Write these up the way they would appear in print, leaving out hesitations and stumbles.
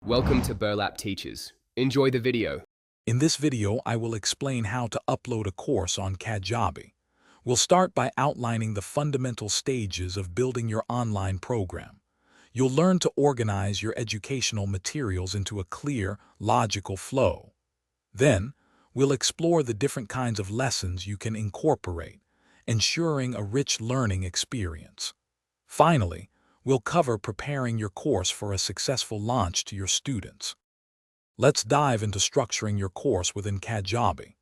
Welcome to Burlap Teachers. Enjoy the video. In this video, I will explain how to upload a course on Kajabi. We'll start by outlining the fundamental stages of building your online program. You'll learn to organize your educational materials into a clear, logical flow. Then, we'll explore the different kinds of lessons you can incorporate, ensuring a rich learning experience. Finally, we'll cover preparing your course for a successful launch to your students. Let's dive into structuring your course within Kajabi.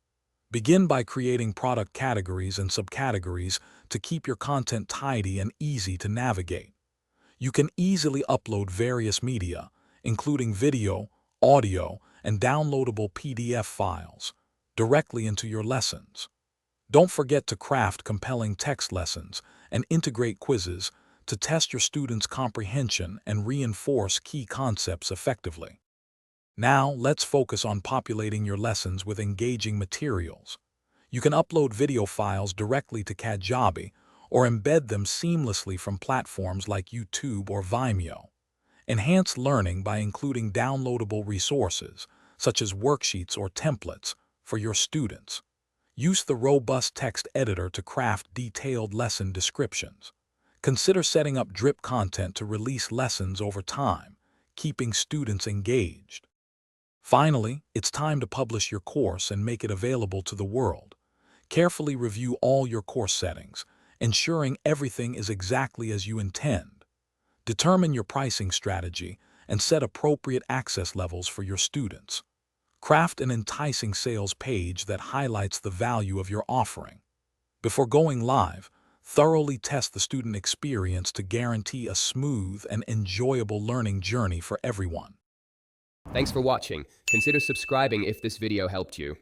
Begin by creating product categories and subcategories to keep your content tidy and easy to navigate. You can easily upload various media, including video, audio, and downloadable PDF files, directly into your lessons. Don't forget to craft compelling text lessons and integrate quizzes to test your students' comprehension and reinforce key concepts effectively. Now, let's focus on populating your lessons with engaging materials. You can upload video files directly to Kajabi or embed them seamlessly from platforms like YouTube or Vimeo. Enhance learning by including downloadable resources, such as worksheets or templates, for your students. Use the robust text editor to craft detailed lesson descriptions. Consider setting up drip content to release lessons over time, keeping students engaged. Finally, it's time to publish your course and make it available to the world. Carefully review all your course settings, ensuring everything is exactly as you intend. Determine your pricing strategy and set appropriate access levels for your students. Craft an enticing sales page that highlights the value of your offering. Before going live, thoroughly test the student experience to guarantee a smooth and enjoyable learning journey for everyone. Thanks for watching. Consider subscribing if this video helped you.